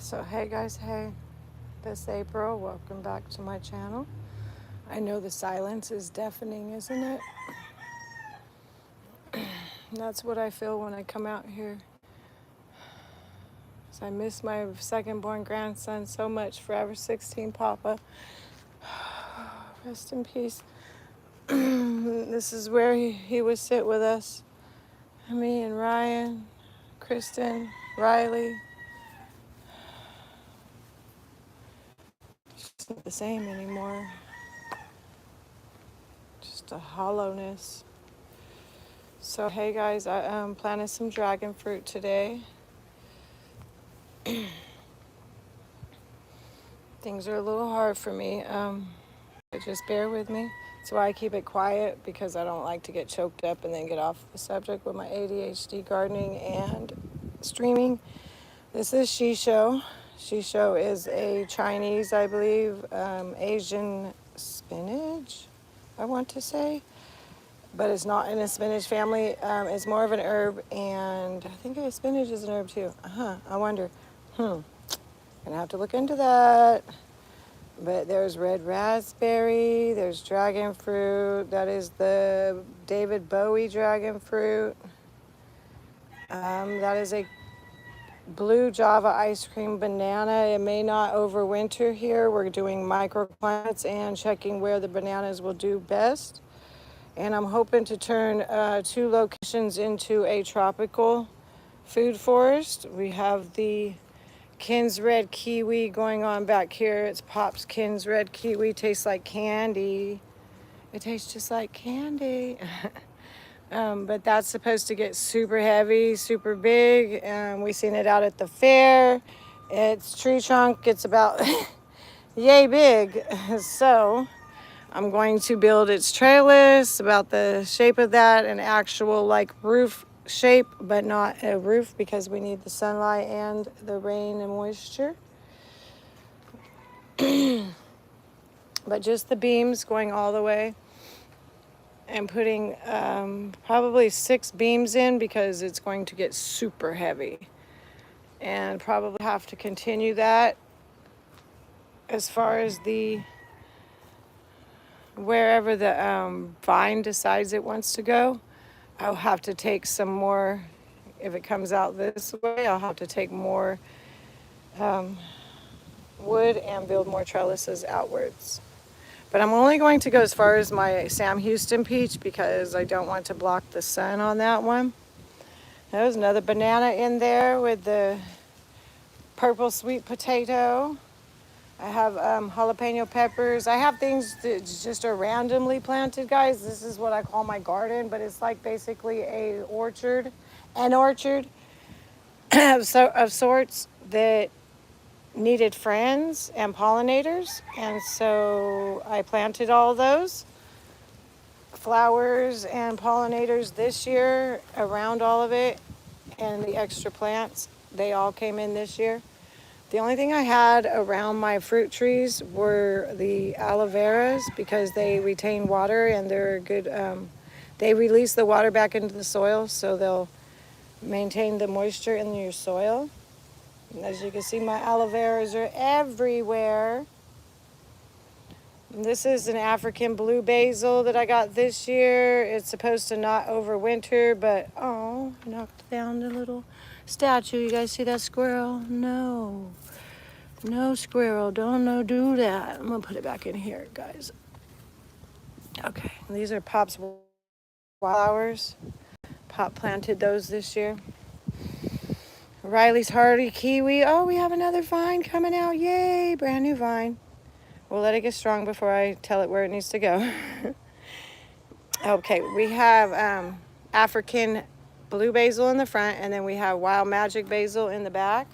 So hey guys, hey, this April, welcome back to my channel. I know the silence is deafening, isn't it? That's what I feel when I come out here. So I miss my second born grandson so much, forever 16 Papa. Rest in peace. This is where he would sit with us. Me and Ryan, Kristen, Riley. It's not the same anymore. Just a hollowness. So hey guys, I planted some dragon fruit today. Things are a little hard for me, but just bear with me. That's why I keep it quiet, because I don't like to get choked up and then get off the subject with my ADHD gardening and streaming. This is Shisho. Shisho is a Chinese, I believe, Asian spinach, I want to say. But it's not in a spinach family. It's more of an herb, and I think spinach is an herb too. I wonder. Gonna have to look into that. But there's red raspberry, there's dragon fruit. That is the David Bowie dragon fruit. That is a blue Java ice cream banana. It may not overwinter here. We're doing microclimates and checking where the bananas will do best. And I'm hoping to turn 2 locations into a tropical food forest. We have the Kin's Red Kiwi going on back here. It's Pop's Kin's Red Kiwi. Tastes like candy. It tastes just like candy. But that's supposed to get super heavy, super big. We seen it out at the fair. Its tree trunk, it's about yay big. So I'm going to build its trellis about the shape of that, an actual like roof shape, but not a roof because we need the sunlight and the rain and moisture. But just the beams going all the way, and putting probably 6 beams in because it's going to get super heavy, and probably have to continue that as far as the wherever the vine decides it wants to go. I'll have to take some more. If it comes out this way, I'll have to take more wood and build more trellises outwards. But I'm only going to go as far as my Sam Houston peach because I don't want to block the sun on that one. There's another banana in there with the purple sweet potato. I have jalapeno peppers. I have things that just are randomly planted, guys. This is what I call my garden, but it's like basically an orchard of sorts that needed friends and pollinators. And so I planted all those flowers and pollinators this year around all of it, and the extra plants, they all came in this year. The only thing I had around my fruit trees were the aloe veras because they retain water and they're good. They release the water back into the soil, so they'll maintain the moisture in your soil. And as you can see, my aloe veras are everywhere. And this is an African blue basil that I got this year. It's supposed to not overwinter, but oh, knocked down the little statue. You guys see that squirrel? No squirrel, don't do that. I'm gonna put it back in here, guys. Okay, these are Pop's flowers. Pop planted those this year. Riley's hardy kiwi. Oh, we have another vine coming out. Yay, brand new vine. We'll let it get strong before I tell it where it needs to go. Okay, we have African blue basil in the front, and then we have wild magic basil in the back.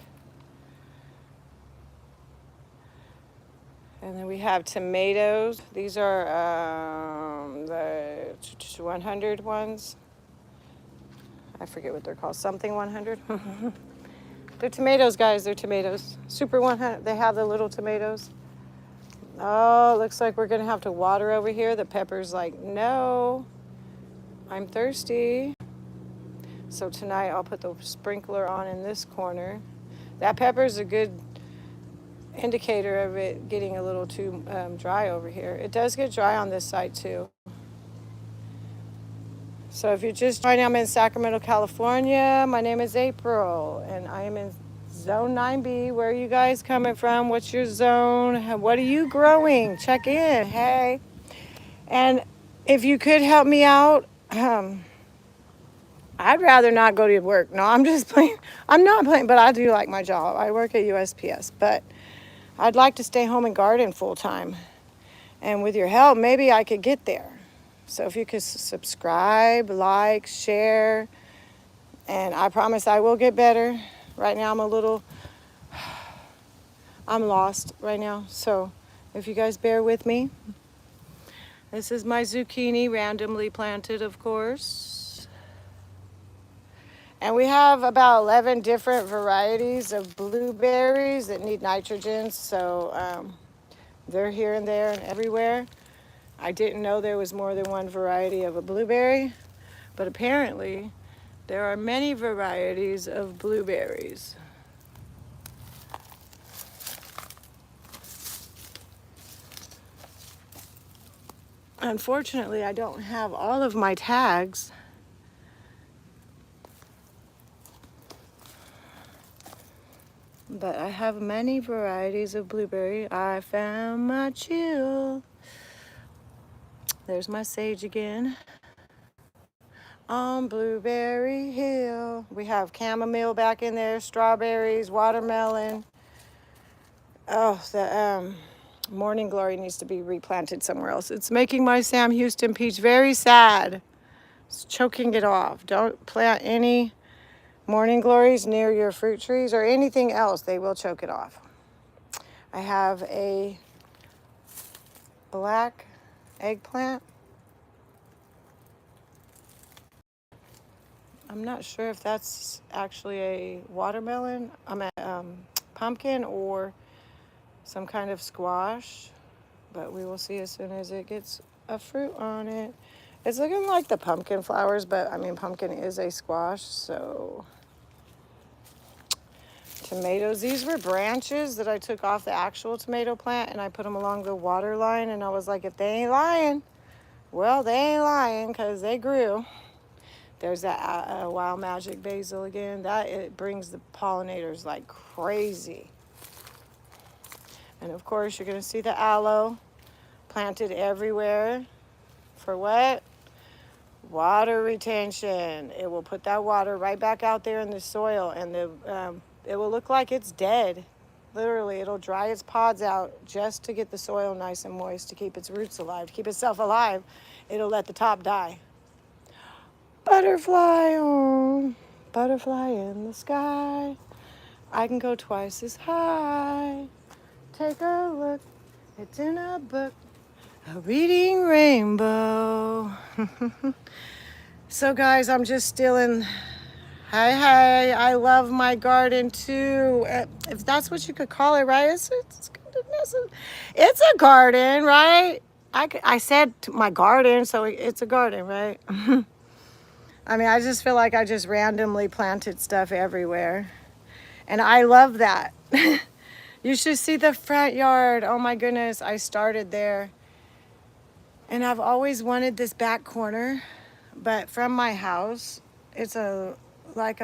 And then we have tomatoes. These are the 100 ones. I forget what they're called. Something 100. They're tomatoes, guys. They're tomatoes. Super 100. They have the little tomatoes. Oh, looks like we're going to have to water over here. The pepper's like, no, I'm thirsty. So tonight I'll put the sprinkler on in this corner. That pepper's a good indicator of it getting a little too dry over here. It does get dry on this side too. So if you're just joining, I'm in Sacramento, California. My name is April, and I am in Zone 9B. Where are you guys coming from? What's your zone? What are you growing? Check in. Hey. And if you could help me out, I'd rather not go to work. No, I'm just playing. I'm not playing, but I do like my job. I work at USPS, but I'd like to stay home and garden full time. And with your help, maybe I could get there. So if you could subscribe, like, share, and I promise I will get better. Right now I'm lost right now. So if you guys bear with me. This is my zucchini, randomly planted, of course. And we have about 11 different varieties of blueberries that need nitrogen. So they're here and there and everywhere. I didn't know there was more than one variety of a blueberry, but apparently there are many varieties of blueberries. Unfortunately, I don't have all of my tags. But I have many varieties of blueberry. I found my chill. There's my sage again. On Blueberry Hill. We have chamomile back in there, strawberries, watermelon. Oh, the morning glory needs to be replanted somewhere else. It's making my Sam Houston peach very sad. It's choking it off. Don't plant any morning glories near your fruit trees or anything else. They will choke it off. I have a black eggplant. I'm not sure if that's actually a watermelon, pumpkin, or some kind of squash, but we will see as soon as it gets a fruit on it. It's looking like the pumpkin flowers, but I mean, pumpkin is a squash, so. Tomatoes. These were branches that I took off the actual tomato plant, and I put them along the water line, and I was like, if they ain't lying, well, they ain't lying, because they grew. There's that Wild Magic basil again. It brings the pollinators like crazy. And of course, you're going to see the aloe planted everywhere. For what? Water retention. It will put that water right back out there in the soil, and it will look like it's dead. Literally, it'll dry its pods out just to get the soil nice and moist, to keep its roots alive, to keep itself alive. It'll let the top die. Butterfly, oh, butterfly in the sky. I can go twice as high. Take a look, it's in a book, a reading rainbow. So guys, I'm just still in. Hi, I love my garden too. If that's what you could call it, right? It's a garden, right? I said my garden, so it's a garden, right? I mean, I just feel like I just randomly planted stuff everywhere. And I love that. You should see the front yard. Oh my goodness, I started there. And I've always wanted this back corner, but from my house, it's like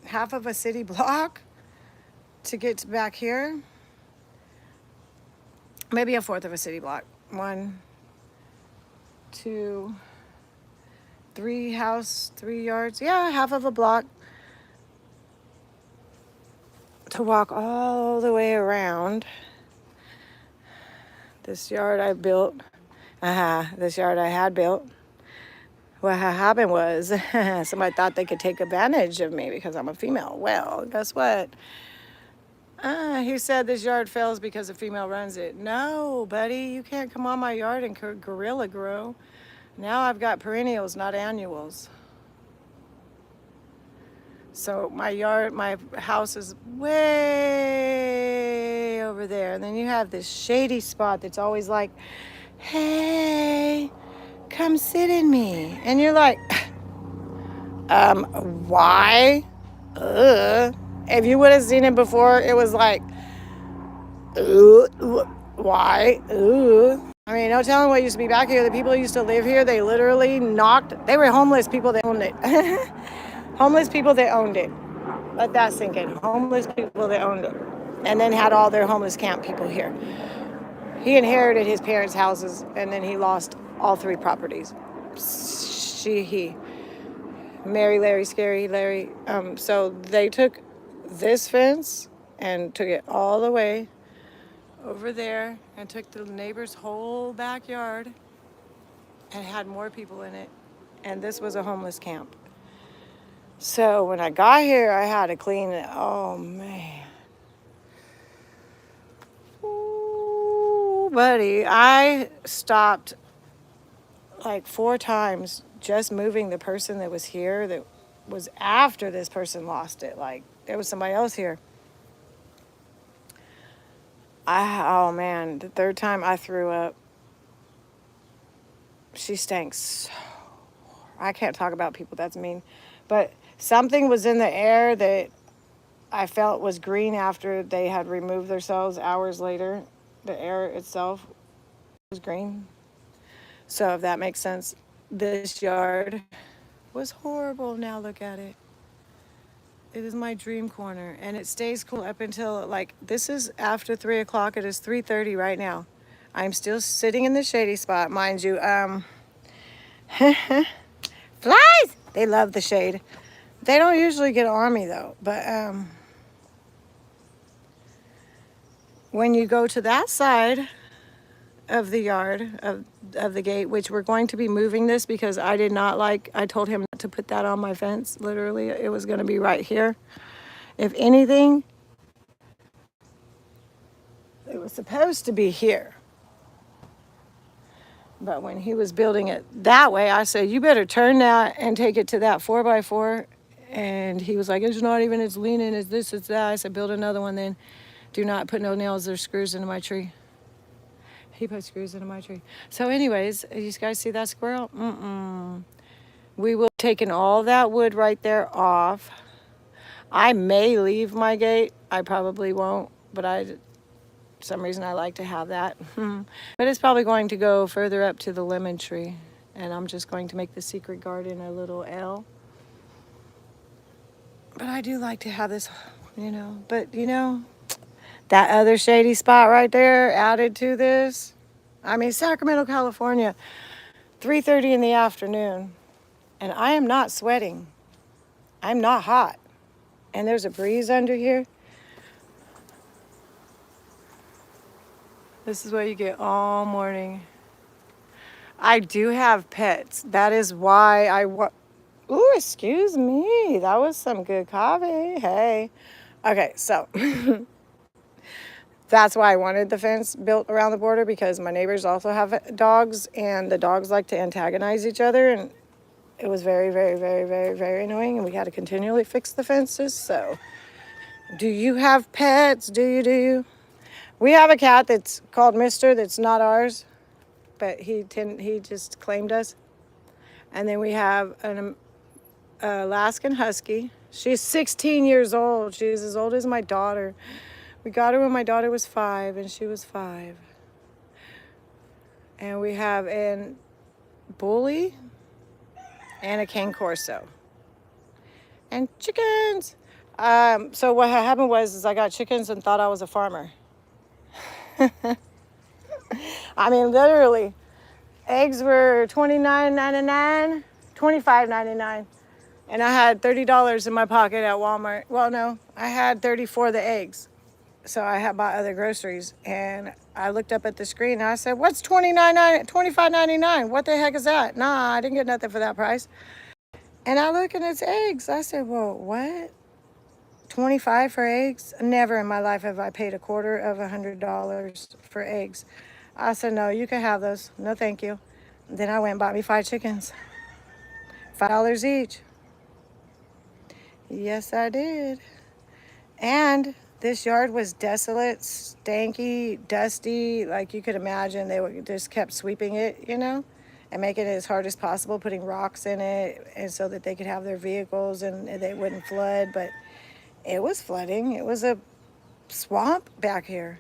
half of a city block to get to back here. Maybe a fourth of a city block. 1, 2, 3 yards. Yeah, half of a block to walk all the way around. This yard I built. This yard I had built. What happened was somebody thought they could take advantage of me because I'm a female. Well, guess what? He said this yard fails because a female runs it. No, buddy, you can't come on my yard and gorilla grow. Now I've got perennials, not annuals. So my house is way over there. And then you have this shady spot that's always like, hey, come sit in me. And you're like, why? If you would have seen it before, it was like Ooh, why? Ooh. I mean, no telling what used to be back here. The people who used to live here, they literally they were homeless people that owned it. Homeless people that owned it. Let that sink in. Homeless people that owned it. And then had all their homeless camp people here. He inherited his parents' houses and then he lost all three properties. He. Mary, Larry, Scary, Larry. So they took this fence and took it all the way over there and took the neighbor's whole backyard and had more people in it. And this was a homeless camp. So when I got here, I had to clean it. Oh, man. Ooh, buddy, I stopped like 4 times just moving the person that was here that was after this person lost it. Like, there was somebody else here. Oh, man, the 3rd time I threw up. She stank so. I can't talk about people, that's mean. But something was in the air that I felt was green after they had removed themselves hours later. The air itself was green. So if that makes sense, this yard was horrible. Now look at it. It is my dream corner, and it stays cool up until, like, this is after 3 o'clock. It is 3:30 right now. I'm still sitting in the shady spot, mind you. Flies! They love the shade. They don't usually get on me, though. But when you go to that side of the yard, of the gate, which we're going to be moving this because I told him not to put that on my fence. Literally, it was going to be right here. If anything, it was supposed to be here. But when he was building it that way, I said, you better turn that and take it to that 4x4. And he was like, it's not even, it's leaning, it's this, it's that. I said, build another one then. Do not put no nails or screws into my tree. He put screws into my tree. So anyways, you guys see that squirrel? We will taking all that wood right there off. I may leave my gate. I probably won't, but for some reason I like to have that. But it's probably going to go further up to the lemon tree. And I'm just going to make the secret garden a little L. But I do like to have this, But, that other shady spot right there added to this. I mean, Sacramento, California, 3:30 in the afternoon. And I am not sweating. I'm not hot. And there's a breeze under here. This is what you get all morning. I do have pets. That is why Ooh, excuse me. That was some good coffee. Hey. Okay, so that's why I wanted the fence built around the border, because my neighbors also have dogs, and the dogs like to antagonize each other, and it was very, very, very, very, very annoying, and we had to continually fix the fences. So, do you have pets? Do you? We have a cat that's called Mister that's not ours, but he just claimed us. And then we have an Alaskan Husky. She's 16 years old. She's as old as my daughter. We got her when my daughter was 5, and she was 5. And we have a bully and a cane corso. And chickens. So what happened was I got chickens and thought I was a farmer. I mean, literally, eggs were $29.99, $25.99. And I had $30 in my pocket at Walmart. Well, no, I had 30 for the eggs. So I had bought other groceries, and I looked up at the screen and I said, what's $25.99? What the heck is that? Nah, I didn't get nothing for that price. And I look and it's eggs. I said, well, what? 25 for eggs? Never in my life have I paid $250 for eggs. I said, no, you can have those. No, thank you. Then I went and bought me 5 chickens. $5 each. Yes, I did. And this yard was desolate, stanky, dusty. Like you could imagine, they just kept sweeping it, and making it as hard as possible, putting rocks in it, and so that they could have their vehicles and they wouldn't flood. But it was flooding. It was a swamp back here.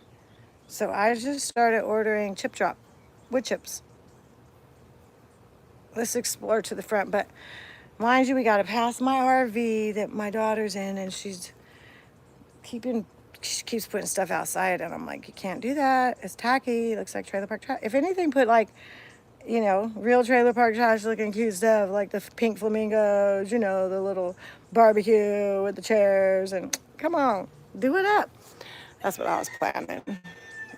So I just started ordering chip drop wood chips. Let's explore to the front. But mind you, we got to pass my RV that my daughter's in, and she keeps putting stuff outside, and I'm like, you can't do that. It's tacky. It looks like trailer park trash. If anything, put like, real trailer park trash looking cute stuff, like the pink flamingos, the little barbecue with the chairs, and come on, do it up. That's what I was planning.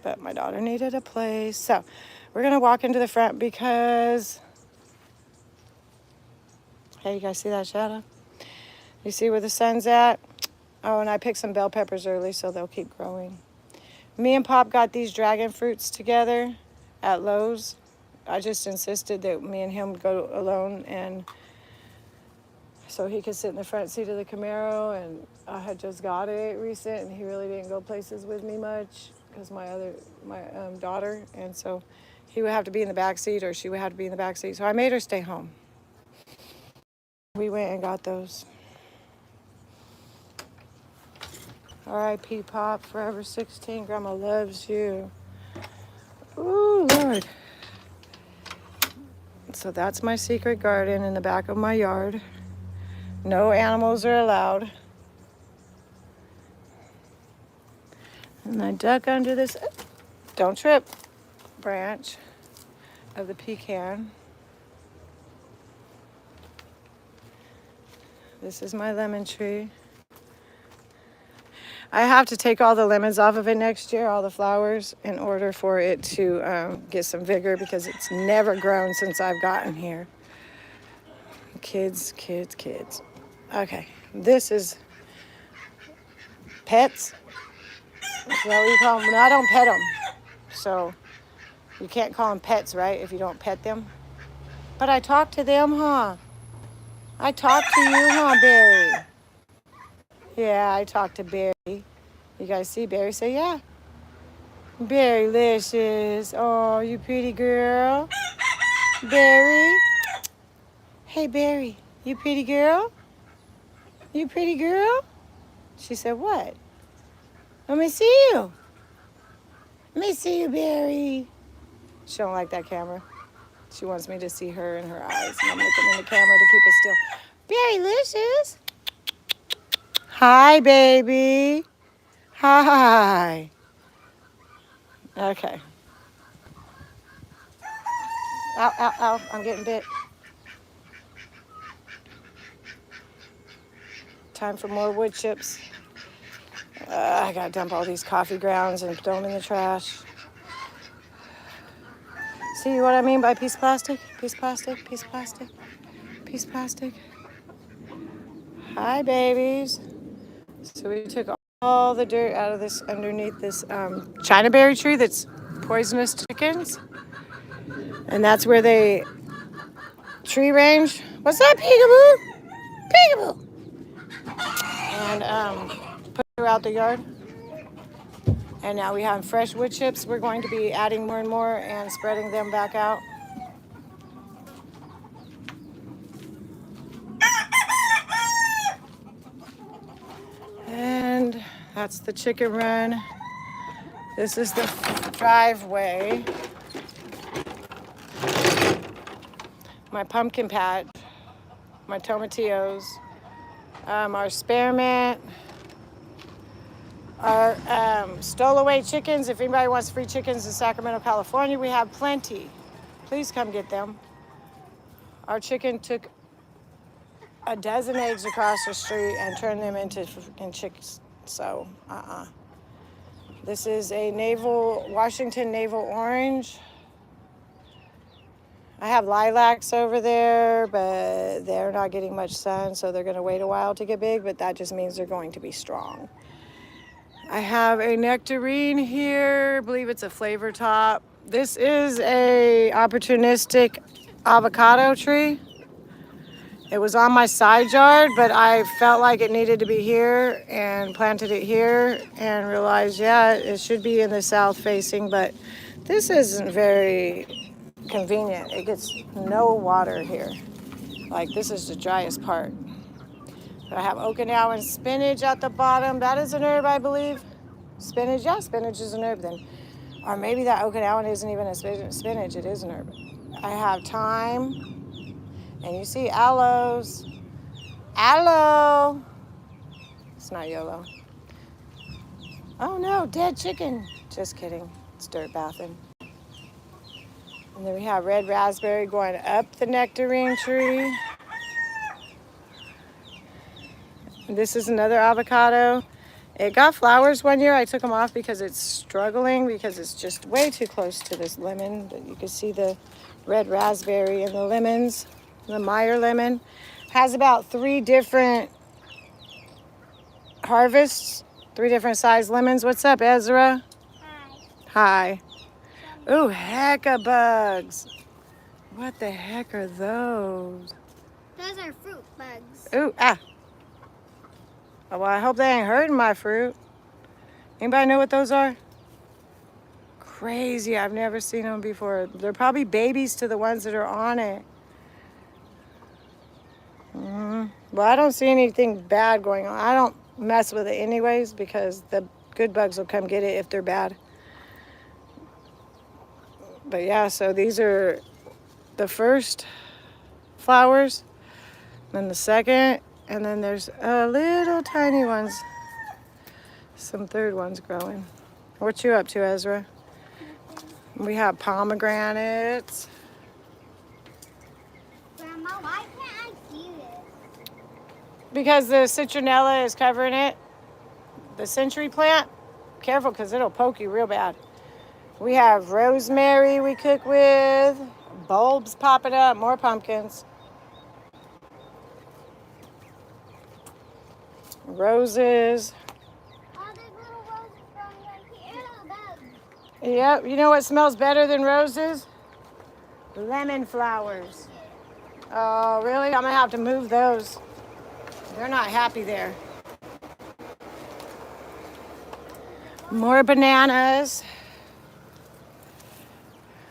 But my daughter needed a place. So we're going to walk into the front because, hey, you guys see that shadow? You see where the sun's at? Oh, and I picked some bell peppers early, so they'll keep growing. Me and Pop got these dragon fruits together at Lowe's. I just insisted that me and him go alone, and so he could sit in the front seat of the Camaro, and I had just got it recent, and he really didn't go places with me much because my daughter, and so he would have to be in the back seat, or she would have to be in the back seat. So I made her stay home. We went and got those. R.I.P. Pop, forever 16. Grandma loves you. Ooh, Lord. So that's my secret garden in the back of my yard. No animals are allowed. And I duck under this, don't trip, branch of the pecan. This is my lemon tree. I have to take all the lemons off of it next year, all the flowers, in order for it to get some vigor, because it's never grown since I've gotten here. Kids. Okay, this is pets. Is that what you call them? No, I don't pet them. So you can't call them pets, right, if you don't pet them? But I talk to them, huh? I talk to you, huh, Barry? Yeah, I talk to Barry. You guys see Barry? Say yeah. Barry-licious. Oh, you pretty girl. Barry. Hey, Barry. You pretty girl? You pretty girl? She said, what? Let me see you. Let me see you, Barry. She don't like that camera. She wants me to see her in her eyes. And I'm looking in the camera to keep it still. Barry-licious. Hi, baby. Hi. Okay. Ow, ow, ow. I'm getting bit. Time for more wood chips. I gotta dump all these coffee grounds and throw them in the trash. See what I mean by piece of plastic? Piece of plastic, piece of plastic, piece of plastic. Hi, babies. So we took all the dirt out of this, underneath this China berry tree that's poisonous to chickens. And that's where they tree range. What's up, peekaboo? Peekaboo. And put her out the yard. And now we have fresh wood chips. We're going to be adding more and more and spreading them back out. And that's the chicken run. This is the driveway. My pumpkin patch, my tomatillos, our spearmint, our stowaway chickens. If anybody wants free chickens in Sacramento, California, we have plenty. Please come get them. Our chicken took a dozen eggs across the street and turned them into chicks. So, This is a Washington navel orange. I have lilacs over there, but they're not getting much sun, so they're going to wait a while to get big, but that just means they're going to be strong. I have a nectarine here. I believe it's a flavor top. This is a opportunistic avocado tree. It was on my side yard, but I felt like it needed to be here and planted it here and realized, yeah, it should be in the south facing, but this isn't very convenient. It gets no water here. Like, this is the driest part. I have Okinawan spinach at the bottom. That is an herb, I believe. Spinach, yeah, spinach is an herb then. Or maybe that Okinawan isn't even a spinach. It is an herb. I have thyme. And you see aloes. Aloe. It's not yellow. Oh no, dead chicken. Just kidding. It's dirt bathing. And then we have red raspberry going up the nectarine tree. And this is another avocado. It got flowers one year. I took them off because it's struggling because it's just way too close to this lemon. But you can see the red raspberry and the lemons. The Meyer lemon has about 3 different harvests, 3 different size lemons. What's up, Ezra? Hi. Hi. Ooh, hecka bugs. What the heck are those? Those are fruit bugs. Ooh, ah. Oh, well, I hope they ain't hurting my fruit. Anybody know what those are? Crazy. I've never seen them before. They're probably babies to the ones that are on it. Well, I don't see anything bad going on. I don't mess with it anyways because the good bugs will come get it if they're bad. But yeah, so these are the first flowers, then the second, and then there's little tiny ones. Some third ones growing. What you up to, Ezra? We have pomegranates. Grandma, why can't I see this? Because the citronella is covering it. The century plant, careful because it'll poke you real bad. We have rosemary we cook with. Bulbs popping up, more pumpkins. Roses. Oh, there's little roses growing right here. Ew, bugs. Yep, you know what smells better than roses? Lemon flowers. Oh, really? I'm gonna have to move those. They're not happy there. More bananas.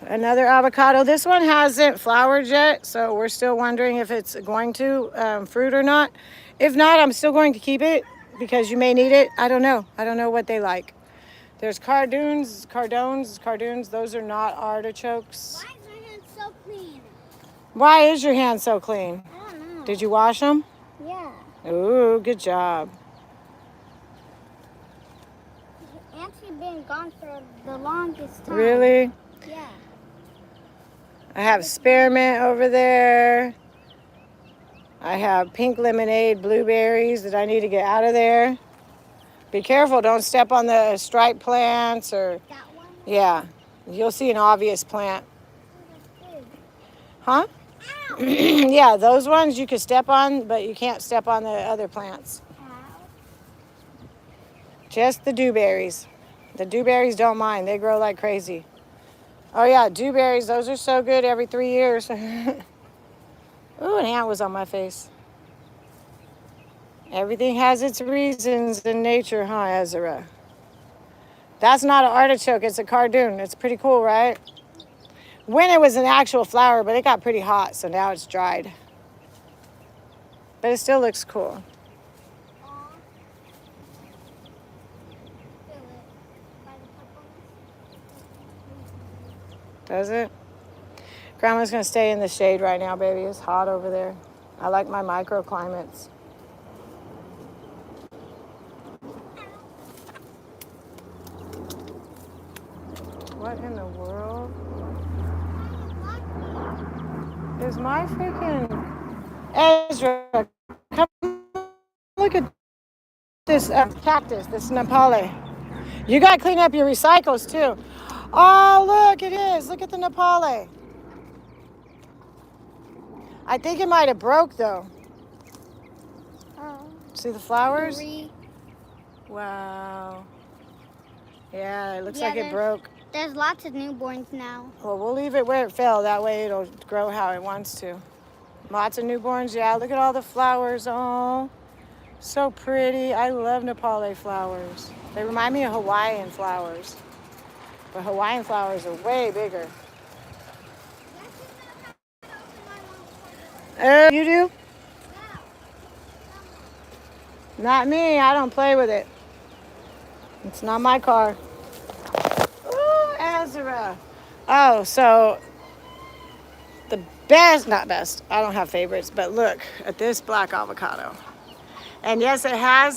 Another avocado. This one hasn't flowered yet, so we're still wondering if it's going to fruit or not. If not, I'm still going to keep it because you may need it. I don't know. I don't know what they like. There's cardoons. Those are not artichokes. Why is my hand so clean? Why is your hand so clean? I don't know. Did you wash them? Yeah. Ooh, good job. Auntie's been gone for the longest time. Really? Yeah. I have spearmint over there. I have pink lemonade blueberries that I need to get out of there. Be careful, don't step on the striped plants or... That one? Yeah, you'll see an obvious plant. Huh? Ow. Yeah, those ones you could step on, but you can't step on the other plants. Ow. Just the dewberries. The dewberries don't mind. They grow like crazy. Oh, yeah, dewberries. Those are so good every 3 years. Ooh, an ant was on my face. Everything has its reasons in nature, huh, Ezra? That's not an artichoke. It's a cardoon. It's pretty cool, right? When it was an actual flower, but it got pretty hot, so now it's dried. But it still looks cool. Does it? Grandma's going to stay in the shade right now, baby. It's hot over there. I like my microclimates. What in the world is my freaking Ezra? Come look at this cactus, this Nepali. You got to clean up your recycles too. Oh, look, it is. Look at the Nepali. I think it might have broke though. Oh. See the flowers? 3. Wow. Yeah, it looks Yeah, like it broke. There's lots of newborns now. Well, we'll leave it where it fell. That way it'll grow how it wants to. Lots of newborns. Yeah, look at all the flowers. Oh, so pretty. I love Nepali flowers. They remind me of Hawaiian flowers. But Hawaiian flowers are way bigger. Oh, you do? Not me. I don't play with it. It's not my car. Ooh, these are, oh, so the best, not best, I don't have favorites, but look at this black avocado. And yes, it has